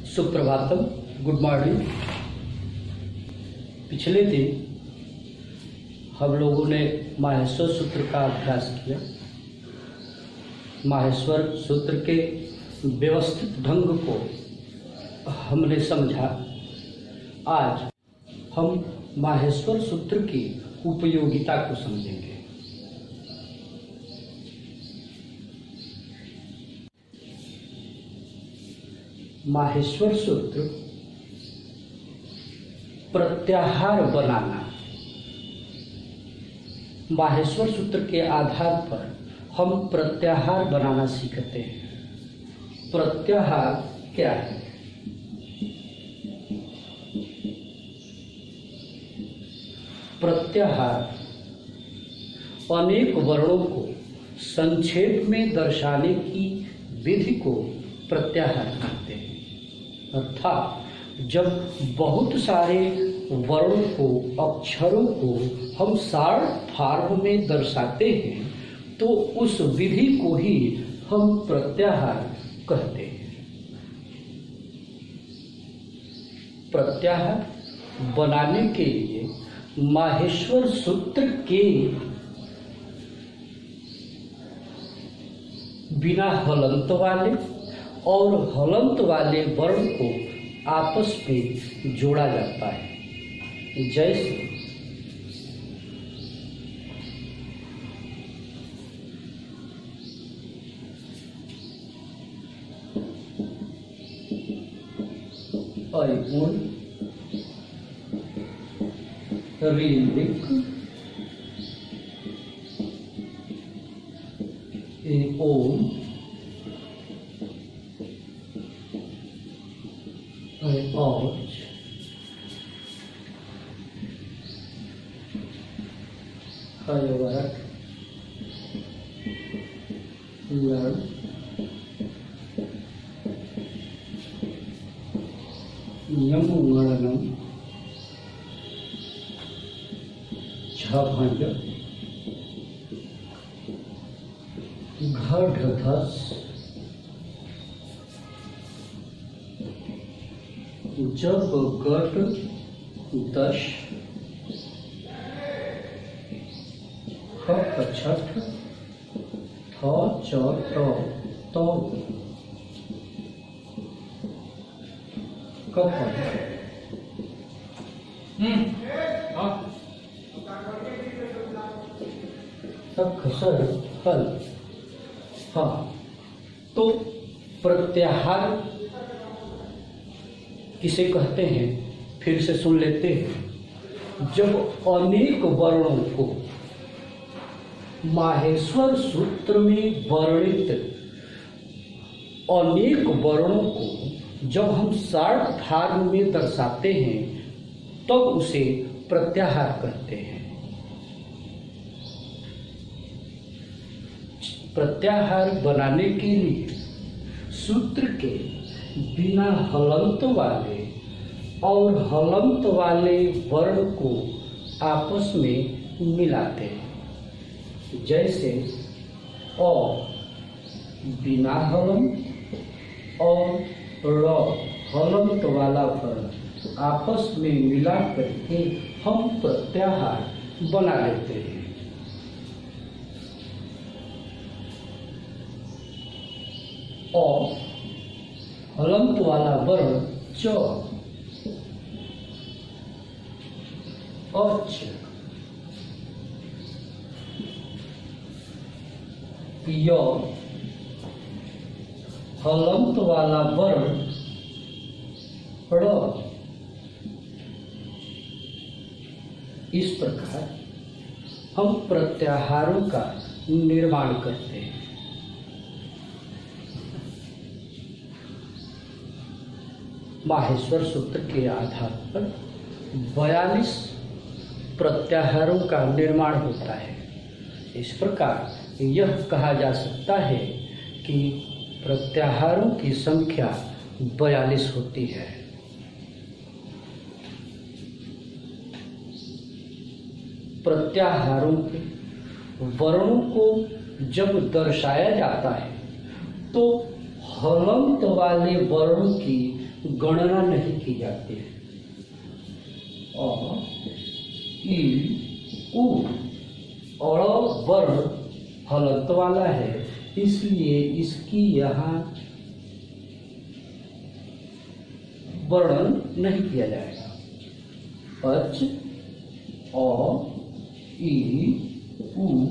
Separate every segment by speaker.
Speaker 1: Suprabhatam, good morning. पिछले दिन हम लोगों ने माहेश्वर सूत्र का अभ्यास किया। माहेश्वर सूत्र के व्यवस्थित ढंग को हमने समझा। आज हम माहेश्वर सूत्र की उपयोगिता को समझेंगे। माहेश्वर सूत्र प्रत्याहार बनाना। माहेश्वर सूत्र के आधार पर हम प्रत्याहार बनाना सीखते हैं। प्रत्याहार क्या है? प्रत्याहार अनेक वर्णों को संक्षेप में दर्शाने की विधि को प्रत्याहार कहते हैं। अर्थात जब बहुत सारे वर्णों को, अक्षरों को हम शॉर्ट फॉर्म में दर्शाते हैं तो उस विधि को ही हम प्रत्याहार कहते हैं। प्रत्याहार बनाने के लिए माहेश्वर सूत्र के बिना हलंत वाले और हलंत वाले वर्ण को आपस में जोड़ा जाता है। जैसे अयगुण, ऋलिक, ओम, औच, हयवरक, लड़, यम, गणनम, झभंज, घट, धस, जब, गट, दश, खप, छठ, थ, च, त, कफन, खसर, हल। हाँ, तो प्रत्याहार किसे कहते हैं फिर से सुन लेते हैं। जब अनेक वर्णों को माहेश्वर सूत्र में वर्णित अनेक वर्णों को जब हम शॉर्ट फॉर्म में दर्शाते हैं तब उसे प्रत्याहार कहते हैं। प्रत्याहार बनाने के लिए सूत्र के बिना हलंत वाले और हलंत वाले वर्ण को आपस में मिलाते हैं। जैसे अ बिना हलंत और र हलंत वाला वर्ण आपस में मिला करके हम प्रत्याहार बना लेते हैं। अ हलंत वाला वर्ण च, अच, य हलंत वाला वर्ण ड़। इस प्रकार हम प्रत्याहारों का निर्माण करते हैं। माहेश्वर सूत्र के आधार पर 42 प्रत्याहारों का निर्माण होता है। इस प्रकार यह कहा जा सकता है कि प्रत्याहारों की संख्या 42 होती है। प्रत्याहारों के वर्णों को जब दर्शाया जाता है तो हलंत वाले वर्णों की गणना नहीं की जाती है। अ, ई, उ और वर्ण हलंत वाला है, इसलिए इसकी यहाँ वर्णन नहीं किया जाएगा। अच, अ, ई, उ,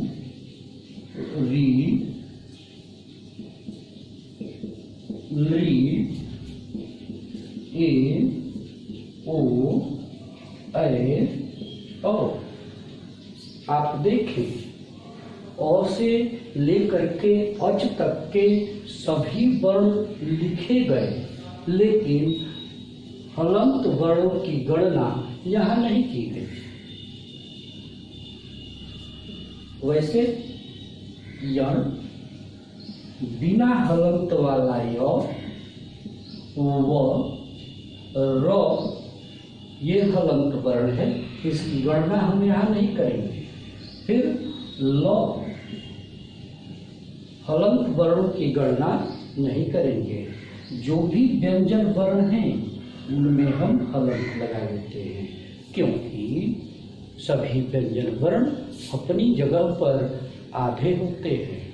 Speaker 1: री, ली, ए, ओ, ए, औ। आप देखें, अ से लेकर के अच तक के सभी वर्ण लिखे गए, लेकिन हलंत वर्णों की गणना यहाँ नहीं की गई। वैसे यण बिना हलंत वाला य, व, र ये हलंत वर्ण है, इसकी गणना हम यहाँ नहीं करेंगे। फिर ल हलंत वर्णों की गणना नहीं करेंगे। जो भी व्यंजन वर्ण हैं उनमें हम हलंत लगा देते हैं, क्योंकि सभी व्यंजन वर्ण अपनी जगह पर आधे होते हैं।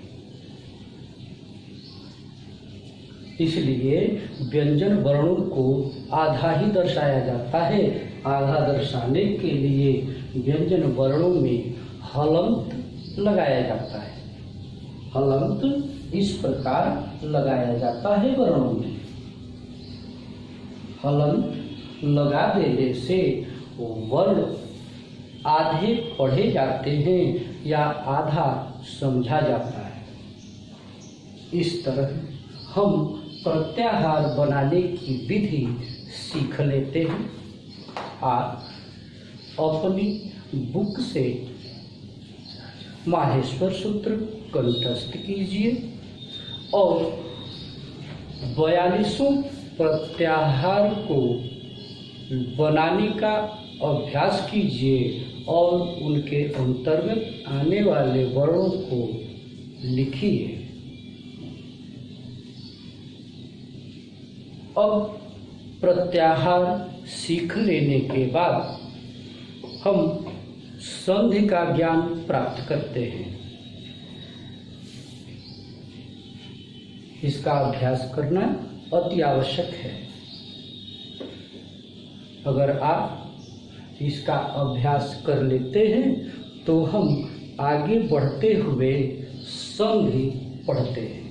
Speaker 1: इसलिए व्यंजन वर्णों को आधा ही दर्शाया जाता है। आधा दर्शाने के लिए व्यंजन वर्णों में हलंत लगाया जाता है। हलंत इस प्रकार लगाया जाता है वर्णों में। हलंत लगा देने से वर्ण आधे पढ़े जाते हैं या आधा समझा जाता है। इस तरह हम प्रत्याहार बनाने की विधि सीख लेते हैं। आप अपनी बुक से माहेश्वर सूत्र कंठस्थ कीजिए और 42 प्रत्याहार को बनाने का अभ्यास कीजिए और उनके अंतर्गत आने वाले वर्णों को लिखिए। अब प्रत्याहार सीख लेने के बाद हम संधि का ज्ञान प्राप्त करते हैं। इसका अभ्यास करना अति आवश्यक है। अगर आप इसका अभ्यास कर लेते हैं तो हम आगे बढ़ते हुए संधि पढ़ते हैं।